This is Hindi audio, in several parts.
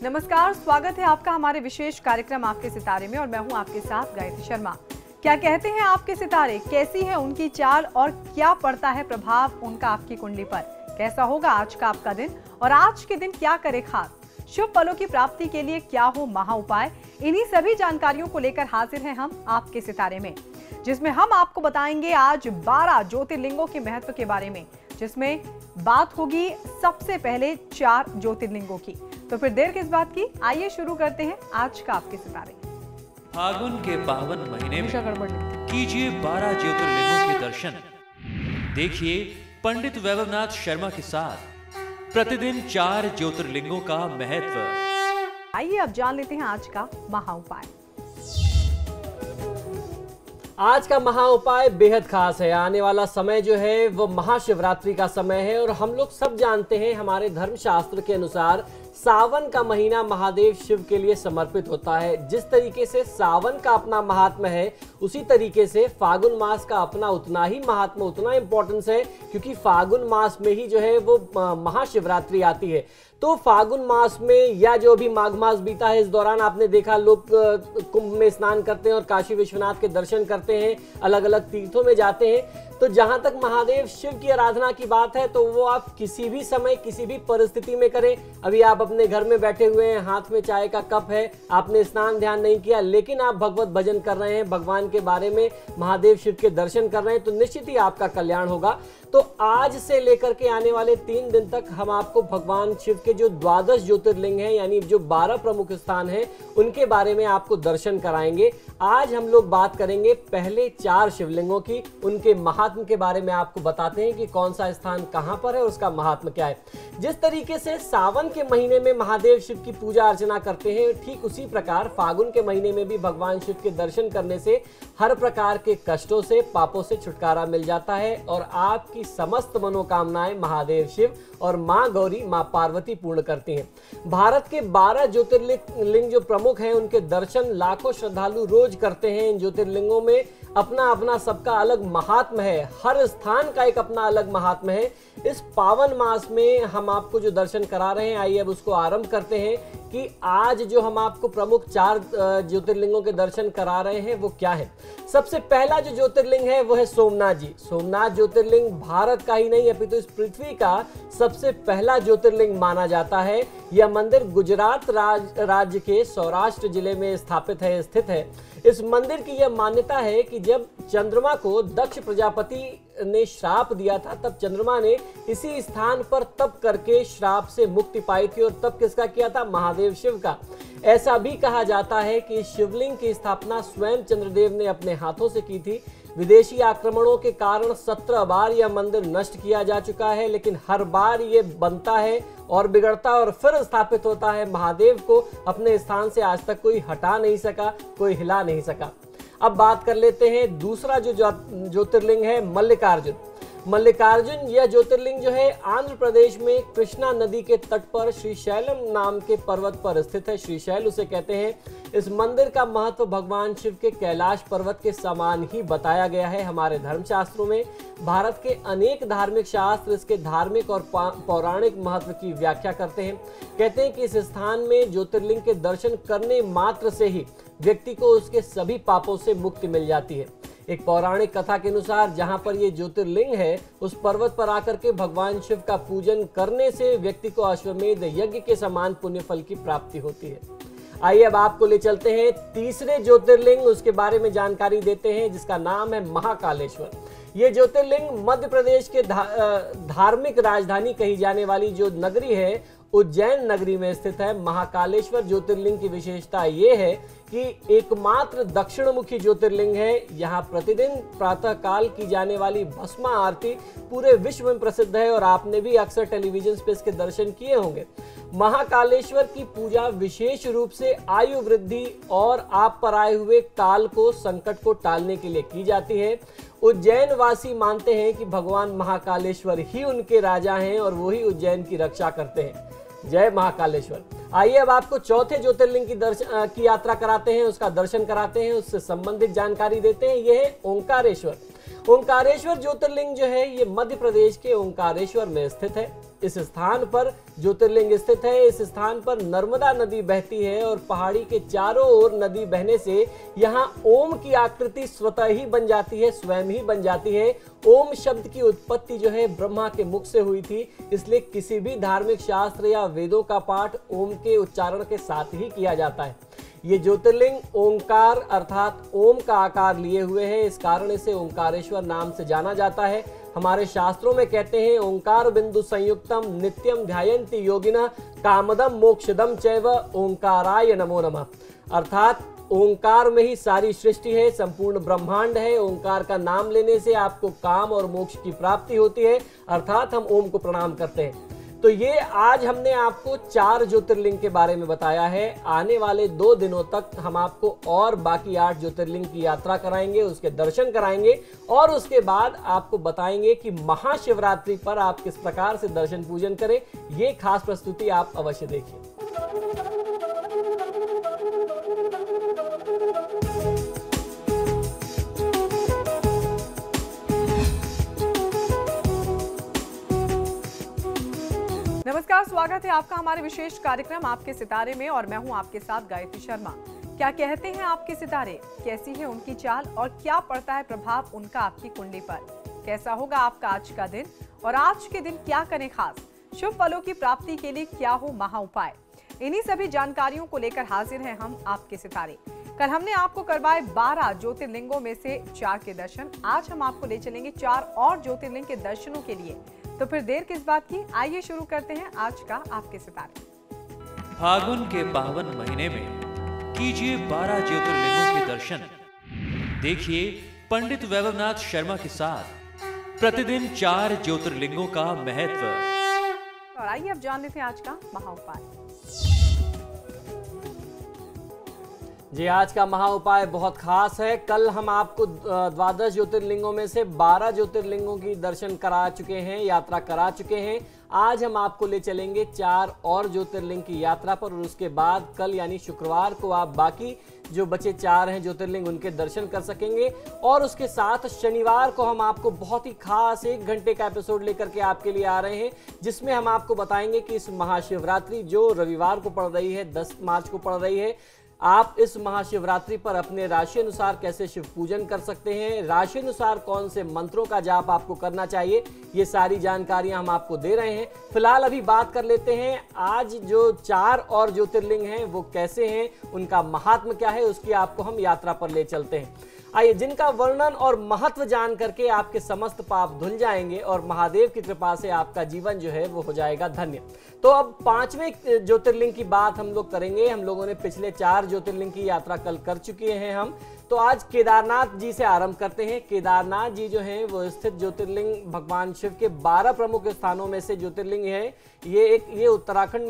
नमस्कार, स्वागत है आपका हमारे विशेष कार्यक्रम आपके सितारे में और मैं हूं आपके साथ गायत्री शर्मा। क्या कहते हैं आपके सितारे, कैसी है उनकी चाल और क्या पड़ता है प्रभाव उनका आपकी कुंडली पर? कैसा होगा आज का आपका दिन और आज के दिन क्या करे खास? शुभ फलों की प्राप्ति के लिए क्या हो महा उपाय? इन्हीं सभी जानकारियों को लेकर हाजिर हैं हम आपके सितारे में, जिसमें हम आपको बताएंगे आज 12 ज्योतिर्लिंगों के महत्व के बारे में, जिसमें बात होगी सबसे पहले 4 ज्योतिर्लिंगों की। तो फिर देर किस बात की, आइए शुरू करते हैं आज का आपके सितारे। फागुन के पावन महीने में कीजिए 12 ज्योतिर्लिंगों के दर्शन। देखिए पंडित वैभवनाथ शर्मा के साथ प्रतिदिन 4 ज्योतिर्लिंगों का महत्व। आइए अब जान लेते हैं आज का महा उपाय। आज का महा उपाय बेहद खास है। आने वाला समय जो है वो महाशिवरात्रि का समय है और हम लोग सब जानते हैं हमारे धर्मशास्त्र के अनुसार सावन का महीना महादेव शिव के लिए समर्पित होता है। जिस तरीके से सावन का अपना महात्म्य है, उसी तरीके से फागुन मास का अपना उतना ही महात्म्य, उतना इंपॉर्टेंस है, क्योंकि फागुन मास में ही जो है वो महाशिवरात्रि आती है। तो फागुन मास में या जो भी माघ मास बीता है, इस दौरान आपने देखा लोग कुंभ में स्नान करते हैं और काशी विश्वनाथ के दर्शन करते हैं, अलग अलग तीर्थों में जाते हैं। तो जहां तक महादेव शिव की आराधना की बात है, तो वो आप किसी भी समय किसी भी परिस्थिति में करें। अभी आप अपने घर में बैठे हुए हैं, हाथ में चाय का कप है, आपने स्नान ध्यान नहीं किया, लेकिन आप भगवत भजन कर रहे हैं, भगवान के बारे में महादेव शिव के दर्शन कर रहे हैं, तो निश्चित ही आपका कल्याण होगा। तो आज से लेकर के आने वाले 3 दिन तक हम आपको भगवान शिव के जो 12 ज्योतिर्लिंग हैं, यानी जो 12 प्रमुख स्थान हैं, उनके बारे में आपको दर्शन कराएंगे। आज हम लोग बात करेंगे पहले 4 शिवलिंगों की, उनके महात्म के बारे में आपको बताते हैं कि कौन सा स्थान कहां पर है, उसका महात्म क्या है। जिस तरीके से सावन के महीने में महादेव शिव की पूजा अर्चना करते हैं, ठीक उसी प्रकार फागुन के महीने में भी भगवान शिव के दर्शन करने से हर प्रकार के कष्टों से, पापों से छुटकारा मिल जाता है और आपकी समस्त मनोकामनाएं महादेव शिव और मां गौरी, मां पार्वती पूर्ण करती हैं। भारत के 12 ज्योतिर्लिंग जो प्रमुख हैं, उनके दर्शन लाखों श्रद्धालु रोज करते हैं। इन ज्योतिर्लिंगों में अपना अपना सबका अलग महात्म है, हर स्थान का एक अपना अलग महात्म है। इस पावन मास में हम आपको जो दर्शन करा रहे हैं, आइए अब उसको आरंभ करते हैं कि आज जो हम आपको प्रमुख 4 ज्योतिर्लिंगों के दर्शन करा रहे हैं वो क्या है। सबसे पहला जो ज्योतिर्लिंग है वो है सोमनाथ जी। सोमनाथ ज्योतिर्लिंग भारत का ही नहीं अपितु इस पृथ्वी का सबसे पहला ज्योतिर्लिंग माना जाता है। यह मंदिर गुजरात राज्य के सौराष्ट्र जिले में स्थित है। इस मंदिर की यह मान्यता है कि जब चंद्रमा को दक्ष प्रजापति ने श्राप दिया था, तब चंद्रमा ने इसी स्थान पर तप करके श्राप से मुक्ति पाई थी। और तप किसका किया था? महादेव शिव का। ऐसा भी कहा जाता है कि शिवलिंग की स्थापना स्वयं चंद्रदेव ने अपने हाथों से की थी। विदेशी आक्रमणों के कारण 17 बार यह मंदिर नष्ट किया जा चुका है, लेकिन हर बार ये बनता है और बिगड़ता है और फिर स्थापित होता है। महादेव को अपने स्थान से आज तक कोई हटा नहीं सका, कोई हिला नहीं सका। अब बात कर लेते हैं दूसरा जो ज्योतिर्लिंग है, मल्लिकार्जुन। मल्लिकार्जुन यह ज्योतिर्लिंग जो है आंध्र प्रदेश में कृष्णा नदी के तट पर श्रीशैलम नाम के पर्वत पर स्थित है। श्रीशैल उसे कहते हैं। इस मंदिर का महत्व भगवान शिव के कैलाश पर्वत के समान ही बताया गया है हमारे धर्मशास्त्रों में। भारत के अनेक धार्मिक शास्त्र इसके धार्मिक और पौराणिक महत्व की व्याख्या करते हैं। कहते हैं कि इस स्थान में ज्योतिर्लिंग के दर्शन करने मात्र से ही व्यक्ति को उसके सभी पापों से मुक्ति मिल जाती है। एक पौराणिक कथा के अनुसार जहां पर ये ज्योतिर्लिंग है, उस पर्वत पर आकर के भगवान शिव का पूजन करने से व्यक्ति को अश्वमेध यज्ञ के समान पुण्य फल की प्राप्ति होती है। आइए अब आपको ले चलते हैं तीसरे ज्योतिर्लिंग, उसके बारे में जानकारी देते हैं, जिसका नाम है महाकालेश्वर। ये ज्योतिर्लिंग मध्य प्रदेश के धार्मिक राजधानी कही जाने वाली जो नगरी है, उज्जैन नगरी में स्थित है। महाकालेश्वर ज्योतिर्लिंग की विशेषता ये है कि एकमात्र दक्षिणमुखी ज्योतिर्लिंग है। यहाँ प्रतिदिन प्रातः काल की जाने वाली भस्मा आरती पूरे विश्व में प्रसिद्ध है और आपने भी अक्सर टेलीविजन पे इसके दर्शन किए होंगे। महाकालेश्वर की पूजा विशेष रूप से आयु वृद्धि और आप पर आए हुए काल को, संकट को टालने के लिए की जाती है। उज्जैन वासी मानते हैं कि भगवान महाकालेश्वर ही उनके राजा हैं और वो ही उज्जैन की रक्षा करते हैं। जय महाकालेश्वर। आइए अब आपको चौथे ज्योतिर्लिंग की यात्रा कराते हैं, उसका दर्शन कराते हैं, उससे संबंधित जानकारी देते हैं। यह है ओंकारेश्वर। ओंकारेश्वर ज्योतिर्लिंग जो है ये मध्य प्रदेश के ओंकारेश्वर में स्थित है। इस स्थान पर ज्योतिर्लिंग स्थित है। इस स्थान पर नर्मदा नदी बहती है और पहाड़ी के चारों ओर नदी बहने से यहाँ ओम की आकृति स्वतः ही बन जाती है, स्वयं ही बन जाती है। ओम शब्द की उत्पत्ति जो है ब्रह्मा के मुख से हुई थी, इसलिए किसी भी धार्मिक शास्त्र या वेदों का पाठ ओम के उच्चारण के साथ ही किया जाता है। ये ज्योतिर्लिंग ओंकार अर्थात ओम का आकार लिए हुए है, इस कारण इसे ओंकारेश्वर नाम से जाना जाता है। हमारे शास्त्रों में कहते हैं ओंकार बिंदु संयुक्तम नित्यम ध्यायन्ति योगिनः कामदम मोक्षदम चैव ओंकाराय नमो नमः। अर्थात ओंकार में ही सारी सृष्टि है, संपूर्ण ब्रह्मांड है। ओंकार का नाम लेने से आपको काम और मोक्ष की प्राप्ति होती है, अर्थात हम ओम को प्रणाम करते हैं। तो ये आज हमने आपको 4 ज्योतिर्लिंग के बारे में बताया है। आने वाले 2 दिनों तक हम आपको और बाकी 8 ज्योतिर्लिंग की यात्रा कराएंगे, उसके दर्शन कराएंगे और उसके बाद आपको बताएंगे कि महाशिवरात्रि पर आप किस प्रकार से दर्शन पूजन करें। ये खास प्रस्तुति आप अवश्य देखिए। नमस्कार, स्वागत है आपका हमारे विशेष कार्यक्रम आपके सितारे में और मैं हूं आपके साथ गायत्री शर्मा। क्या कहते हैं आपके सितारे, कैसी है उनकी चाल और क्या पड़ता है प्रभाव उनका आपकी कुंडली पर? कैसा होगा आपका आज का दिन और आज के दिन क्या करें खास? शुभ फलों की प्राप्ति के लिए क्या हो महा उपाय? इन्हीं सभी जानकारियों को लेकर हाजिर हैं हम आपके सितारे। कल हमने आपको करवाए 12 ज्योतिर्लिंगों में से 4 के दर्शन। आज हम आपको ले चलेंगे 4 और ज्योतिर्लिंग के दर्शनों के लिए। तो फिर देर किस बात की, आइए शुरू करते हैं आज का आपके सितारे। फागुन के पावन महीने में कीजिए 12 ज्योतिर्लिंगों के दर्शन। देखिए पंडित वैभवनाथ शर्मा के साथ प्रतिदिन 4 ज्योतिर्लिंगों का महत्व। और आइए अब जान लेते हैं आज का महा उपाय। जी, आज का महा उपाय बहुत खास है। कल हम आपको 12 ज्योतिर्लिंगों में से 12 ज्योतिर्लिंगों की दर्शन करा चुके हैं, यात्रा करा चुके हैं। आज हम आपको ले चलेंगे 4 और ज्योतिर्लिंग की यात्रा पर और उसके बाद कल यानी शुक्रवार को आप बाकी जो बचे 4 हैं ज्योतिर्लिंग उनके दर्शन कर सकेंगे। और उसके साथ शनिवार को हम आपको बहुत ही खास 1 घंटे का एपिसोड लेकर के आपके लिए आ रहे हैं, जिसमें हम आपको बताएंगे कि इस महाशिवरात्रि जो रविवार को पड़ रही है, 10 मार्च को पड़ रही है, आप इस महाशिवरात्रि पर अपने राशि अनुसार कैसे शिव पूजन कर सकते हैं, राशि अनुसार कौन से मंत्रों का जाप आपको करना चाहिए, ये सारी जानकारियां हम आपको दे रहे हैं। फिलहाल अभी बात कर लेते हैं आज जो 4 और ज्योतिर्लिंग हैं वो कैसे हैं, उनका महात्म क्या है, उसकी आपको हम यात्रा पर ले चलते हैं। आइए, जिनका वर्णन और महत्व जान करके आपके समस्त पाप धुल जाएंगे और महादेव की कृपा से आपका जीवन जो है वो हो जाएगा धन्य। तो अब 5वें ज्योतिर्लिंग की बात हम लोग करेंगे। हम लोगों ने पिछले 4 ज्योतिर्लिंग की यात्रा कल कर चुके हैं हम, तो आज केदारनाथ जी से आरंभ करते हैं। केदारनाथ जी जो हैं वो स्थित ज्योतिर्लिंग भगवान शिव के 12 प्रमुख स्थानों में से ज्योतिर्लिंग है। ये उत्तराखंड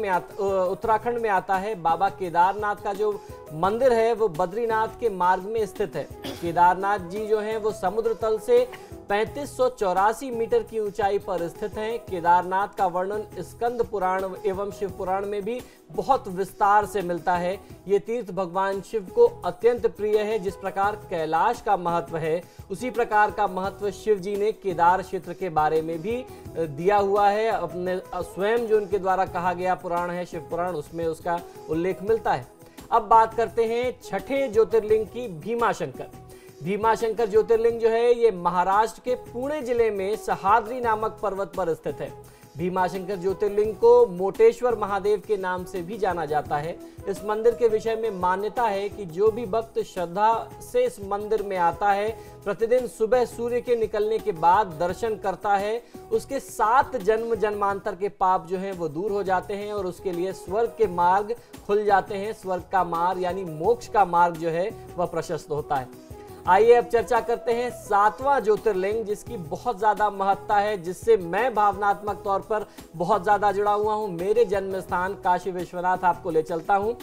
में आता है। बाबा केदारनाथ का जो मंदिर है वो बद्रीनाथ के मार्ग में स्थित है। केदारनाथ जी जो हैं वो समुद्र तल से 3584 मीटर की ऊंचाई पर स्थित हैं। केदारनाथ का वर्णन स्कंद पुराण एवं शिव पुराण में भी बहुत विस्तार से मिलता है। ये तीर्थ भगवान शिव को अत्यंत प्रिय है। जिस प्रकार कैलाश का महत्व है, उसी प्रकार का महत्व शिव जी ने केदार क्षेत्र के बारे में भी दिया हुआ है। अपने स्वयं जो उनके द्वारा कहा गया पुराण है शिव पुराण, उसमें उसका उल्लेख मिलता है। अब बात करते हैं 6ठे ज्योतिर्लिंग की, भीमाशंकर। भीमाशंकर ज्योतिर्लिंग जो है ये महाराष्ट्र के पुणे जिले में सह्याद्री नामक पर्वत पर स्थित है। भीमाशंकर ज्योतिर्लिंग को मोटेश्वर महादेव के नाम से भी जाना जाता है। इस मंदिर के विषय में मान्यता है कि जो भी भक्त श्रद्धा से इस मंदिर में आता है, प्रतिदिन सुबह सूर्य के निकलने के बाद दर्शन करता है, उसके 7 जन्म जन्मांतर के पाप जो हैं वो दूर हो जाते हैं और उसके लिए स्वर्ग के मार्ग खुल जाते हैं। स्वर्ग का मार्ग यानी मोक्ष का मार्ग जो है वह प्रशस्त होता है। आइए अब चर्चा करते हैं 7वां ज्योतिर्लिंग, जिसकी बहुत ज्यादा महत्ता है, जिससे मैं भावनात्मक तौर पर बहुत ज्यादा जुड़ा हुआ हूं। मेरे जन्म स्थान काशी विश्वनाथ आपको ले चलता हूं।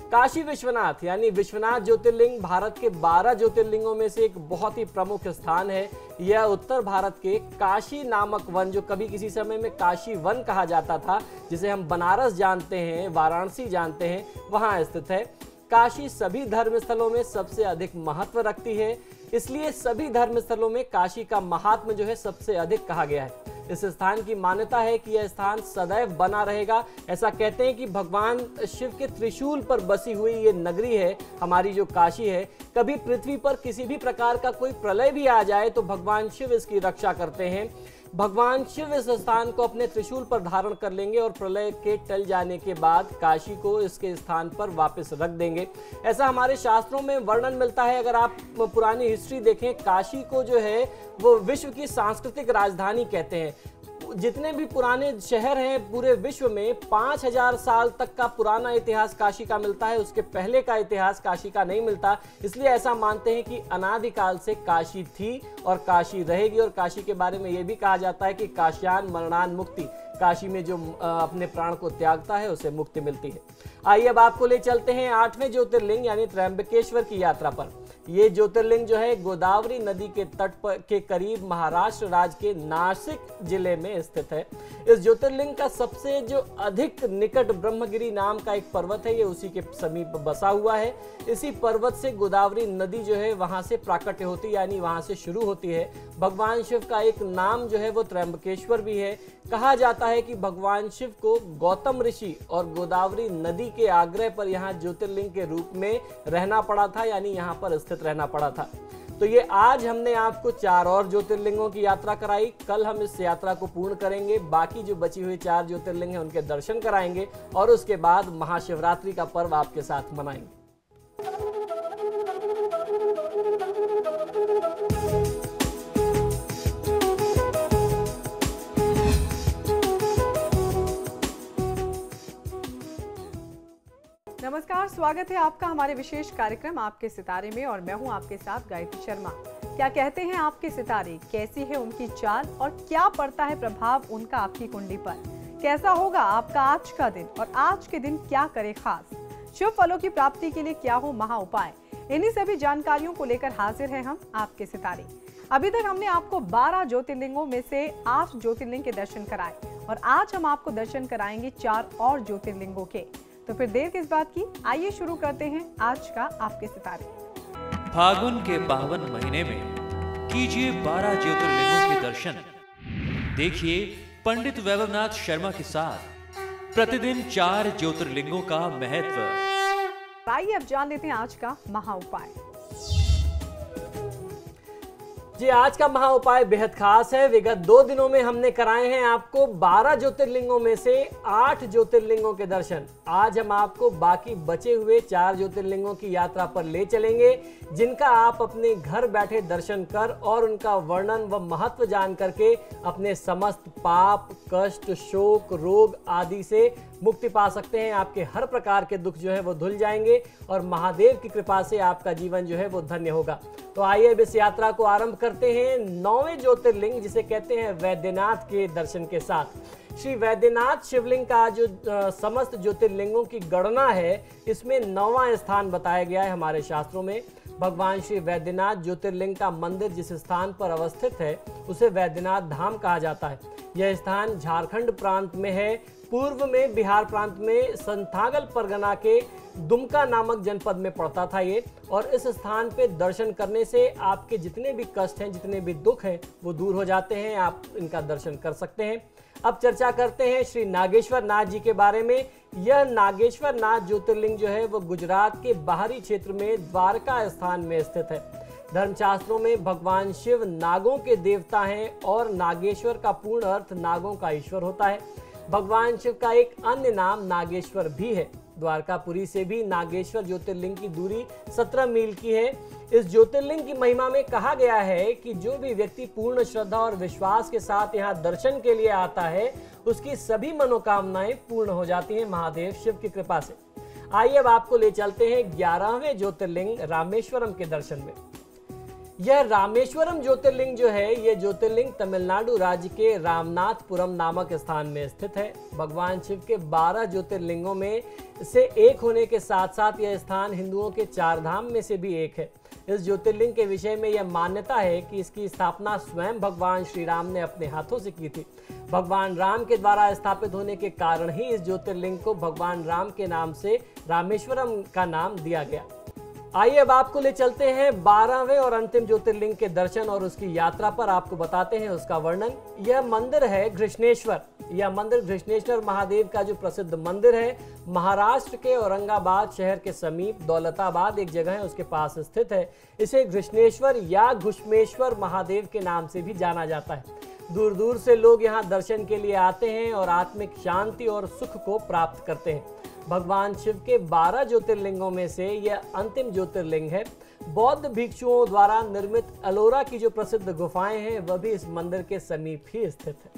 काशी विश्वनाथ यानी विश्वनाथ ज्योतिर्लिंग भारत के 12 ज्योतिर्लिंगों में से एक बहुत ही प्रमुख स्थान है। यह उत्तर भारत के काशी नामक वन, जो कभी किसी समय में काशी वन कहा जाता था, जिसे हम बनारस जानते हैं, वाराणसी जानते हैं, वहां स्थित है। काशी सभी धर्मस्थलों में सबसे अधिक महत्व रखती है, इसलिए सभी धर्मस्थलों में काशी का महात्म्य जो है सबसे अधिक कहा गया है। इस स्थान की मान्यता है कि यह स्थान सदैव बना रहेगा। ऐसा कहते हैं कि भगवान शिव के त्रिशूल पर बसी हुई ये नगरी है, हमारी जो काशी है, कभी पृथ्वी पर किसी भी प्रकार का कोई प्रलय भी आ जाए तो भगवान शिव इसकी रक्षा करते हैं। भगवान शिव इस स्थान को अपने त्रिशूल पर धारण कर लेंगे और प्रलय के टल जाने के बाद काशी को इसके स्थान पर वापस रख देंगे। ऐसा हमारे शास्त्रों में वर्णन मिलता है। अगर आप पुरानी हिस्ट्री देखें, काशी को जो है वो विश्व की सांस्कृतिक राजधानी कहते हैं। जितने भी पुराने शहर हैं पूरे विश्व में 5000 साल तक का पुराना इतिहास काशी का मिलता है, उसके पहले का इतिहास काशी का नहीं मिलता। इसलिए ऐसा मानते हैं कि अनादिकाल से काशी थी और काशी रहेगी। और काशी के बारे में यह भी कहा जाता है कि काश्यान मरणान मुक्ति, काशी में जो अपने प्राण को त्यागता है उसे मुक्ति मिलती है। आइए अब आपको ले चलते हैं 8वें ज्योतिर्लिंग यानी त्र्यंबकेश्वर की यात्रा पर। ये ज्योतिर्लिंग जो है गोदावरी नदी के तट पर के करीब महाराष्ट्र राज्य के नासिक जिले में स्थित है। इस ज्योतिर्लिंग का सबसे जो अधिक निकट ब्रह्मगिरी नाम का एक पर्वत है, ये उसी के समीप बसा हुआ है। इसी पर्वत से गोदावरी नदी जो है वहां से प्राकट्य होती है, यानी वहां से शुरू होती है। भगवान शिव का एक नाम जो है वो त्र्यंबकेश्वर भी है। कहा जाता है कि भगवान शिव को गौतम ऋषि और गोदावरी नदी के आग्रह पर यहाँ ज्योतिर्लिंग के रूप में रहना पड़ा था, यानी यहाँ पर स्थित रहना पड़ा था। तो ये आज हमने आपको 4 और ज्योतिर्लिंगों की यात्रा कराई। कल हम इस यात्रा को पूर्ण करेंगे, बाकी जो बची हुई 4 ज्योतिर्लिंग हैं उनके दर्शन कराएंगे और उसके बाद महाशिवरात्रि का पर्व आपके साथ मनाएंगे। नमस्कार, स्वागत है आपका हमारे विशेष कार्यक्रम आपके सितारे में और मैं हूं आपके साथ गायत्री शर्मा। क्या कहते हैं आपके सितारे, कैसी है उनकी चाल और क्या पड़ता है प्रभाव उनका आपकी कुंडली पर? कैसा होगा आपका आज का दिन और आज के दिन क्या करे खास? शुभ फलों की प्राप्ति के लिए क्या हो महा उपाय? इन्हीं सभी जानकारियों को लेकर हाजिर हैं हम आपके सितारे। अभी तक हमने आपको 12 ज्योतिर्लिंगों में से 8 ज्योतिर्लिंग के दर्शन कराए और आज हम आपको दर्शन कराएंगे 4 और ज्योतिर्लिंगों के। तो फिर देर किस बात की, आइए शुरू करते हैं आज का आपके सितारे। फागुन के पावन महीने में कीजिए 12 ज्योतिर्लिंगों के दर्शन। देखिए पंडित वैभवनाथ शर्मा के साथ प्रतिदिन 4 ज्योतिर्लिंगों का महत्व। आइए अब जान लेते हैं आज का महा उपाय। जी, आज का महा उपाय बेहद खास है। विगत 2 दिनों में हमने कराए हैं आपको 12 ज्योतिर्लिंगों में से 8 ज्योतिर्लिंगों के दर्शन। आज हम आपको बाकी बचे हुए 4 ज्योतिर्लिंगों की यात्रा पर ले चलेंगे, जिनका आप अपने घर बैठे दर्शन कर और उनका वर्णन व महत्व जान करके अपने समस्त पाप, कष्ट, शोक, रोग आदि से मुक्ति पा सकते हैं। आपके हर प्रकार के दुख जो है वो धुल जाएंगे और महादेव की कृपा से आपका जीवन जो है वो धन्य होगा। तो आइए अब इस यात्रा को आरंभ करते हैं 9वें ज्योतिर्लिंग जिसे कहते हैं वैद्यनाथ के दर्शन के साथ। श्री वैद्यनाथ शिवलिंग का जो समस्त ज्योतिर्लिंगों की गणना है, इसमें 9वां स्थान बताया गया है हमारे शास्त्रों में। भगवान श्री वैद्यनाथ ज्योतिर्लिंग का मंदिर जिस स्थान पर अवस्थित है उसे वैद्यनाथ धाम कहा जाता है। यह स्थान झारखंड प्रांत में है। पूर्व में बिहार प्रांत में संथागल परगना के दुमका नामक जनपद में पड़ता था ये। और इस स्थान पे दर्शन करने से आपके जितने भी कष्ट हैं, जितने भी दुख हैं, वो दूर हो जाते हैं। आप इनका दर्शन कर सकते हैं। अब चर्चा करते हैं श्री नागेश्वर नाथ जी के बारे में। यह नागेश्वर नाथ ज्योतिर्लिंग जो है वो गुजरात के बाहरी क्षेत्र में द्वारका स्थान में स्थित है। धर्मशास्त्रों में भगवान शिव नागों के देवता हैं और नागेश्वर का पूर्ण अर्थ नागों का ईश्वर होता है। भगवान शिव का एक अन्य नाम नागेश्वर भी है। द्वारकापुरी से भी नागेश्वर ज्योतिर्लिंग की दूरी 17 मील की है। इस ज्योतिर्लिंग की महिमा में कहा गया है कि जो भी व्यक्ति पूर्ण श्रद्धा और विश्वास के साथ यहाँ दर्शन के लिए आता है, उसकी सभी मनोकामनाएं पूर्ण हो जाती हैं महादेव शिव की कृपा से। आइए अब आपको ले चलते हैं 11वें ज्योतिर्लिंग रामेश्वरम के दर्शन में। यह रामेश्वरम ज्योतिर्लिंग जो है, यह ज्योतिर्लिंग तमिलनाडु राज्य के रामनाथपुरम नामक स्थान में स्थित है। भगवान शिव के 12 ज्योतिर्लिंगों में से एक होने के साथ साथ यह स्थान हिंदुओं के 4 धाम में से भी एक है। इस ज्योतिर्लिंग के विषय में यह मान्यता है कि इसकी स्थापना स्वयं भगवान श्री राम ने अपने हाथों से की थी। भगवान राम के द्वारा स्थापित होने के कारण ही इस ज्योतिर्लिंग को भगवान राम के नाम से रामेश्वरम का नाम दिया गया। आइए अब आपको ले चलते हैं 12वें और अंतिम ज्योतिर्लिंग के दर्शन और उसकी यात्रा पर। आपको बताते हैं उसका वर्णन। यह मंदिर है घृष्णेश्वर। यह मंदिर घृष्णेश्वर महादेव का जो प्रसिद्ध मंदिर है, महाराष्ट्र के औरंगाबाद शहर के समीप दौलताबाद एक जगह है उसके पास स्थित है। इसे घृष्णेश्वर या घुष्मेश्वर महादेव के नाम से भी जाना जाता है। दूर दूर से लोग यहाँ दर्शन के लिए आते हैं और आत्मिक शांति और सुख को प्राप्त करते हैं। भगवान शिव के 12 ज्योतिर्लिंगों में से यह अंतिम ज्योतिर्लिंग है। बौद्ध भिक्षुओं द्वारा निर्मित अलोरा की जो प्रसिद्ध गुफाएं हैं वह भी इस मंदिर के समीप ही स्थित है।